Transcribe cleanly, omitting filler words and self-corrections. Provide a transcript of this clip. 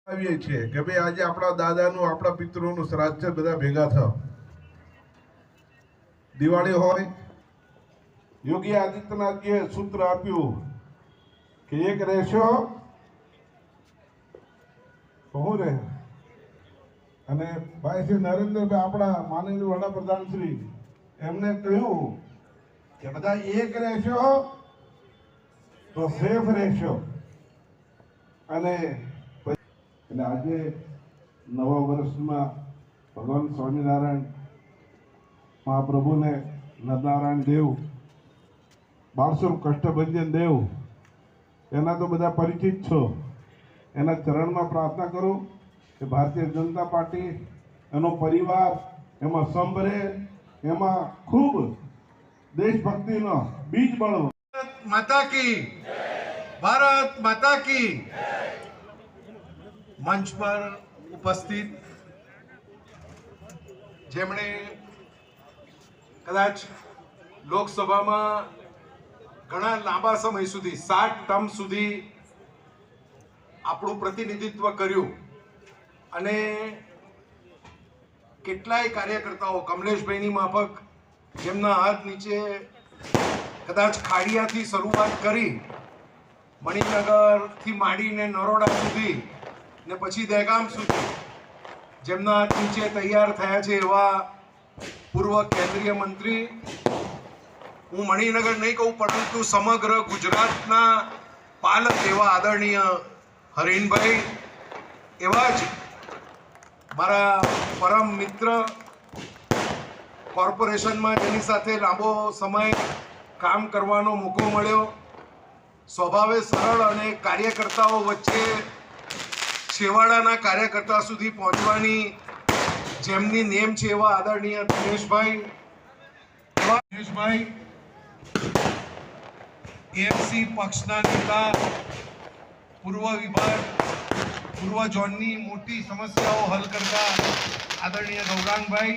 આવીએ છીએ કે ભાઈ આજે આપણા દાદાનું આપણા પિતૃઓનું શ્રાદ્ધ છે, બધા ભેગા થાવ. દિવાળી હોય, યોગી આદિત્યનાથજીએ સૂત્ર આપ્યું કે એક રહેશો તો હું રહે. અને ભાઈ શ્રી નરેન્દ્રભાઈ આપણા માનનીય વડાપ્રધાન શ્રી એમને કહ્યું કે બધા એક રહેશો તો સેફ રહેશો. અને આજે નવા વર્ષમાં ભગવાન સ્વામિનારાયણ મહાપ્રભુને નરનારાયણ દેવ, બાળસુર કષ્ટભંજન દેવ, એના તો બધા પરિચિત છો. એના ચરણમાં પ્રાર્થના કરું કે ભારતીય જનતા પાર્ટી, એનો પરિવાર એમાં સંભરે, એમાં ખૂબ દેશભક્તિનો બીજ બળો. માતા કી, ભારત માતા કી. મંચ પર ઉપસ્થિત જેમણે કદાચ લોકસભામાં ઘણા લાંબા સમય સુધી 60 ટર્મ સુધી આપણું પ્રતિનિધિત્વ કર્યું અને કેટલાય કાર્યકર્તાઓ કમલેશભાઈની માફક જેમના હાથ નીચે કદાચ ખાડિયાથી શરૂઆત કરી મણિનગરથી માંડીને નરોડા સુધી ને પછી દહેગામ સુધી જેમના હાથ નીચે તૈયાર થયા છે એવા પૂર્વ કેન્દ્રીય મંત્રી, હું મણિનગર નહીં કહું પરંતુ સમગ્ર ગુજરાતના પાલક એવા આદરણીય હરીનભાઈ, એવા જ મારા પરમ મિત્ર, કોર્પોરેશનમાં જેની સાથે લાંબો સમય કામ કરવાનો મોકો મળ્યો, સ્વભાવે સરળ અને કાર્યકર્તાઓ વચ્ચે છેવાડાના કાર્યકર્તા સુધી પહોંચવાની જેમની નેમ છે એવા આદરણીય દિનેશભાઈ, એએમસી પક્ષના નેતા, પૂર્વ વિભાગ, પૂર્વ ઝોનની મોટી સમસ્યાઓ હલ કરતા આદરણીય ગૌરાંગભાઈ,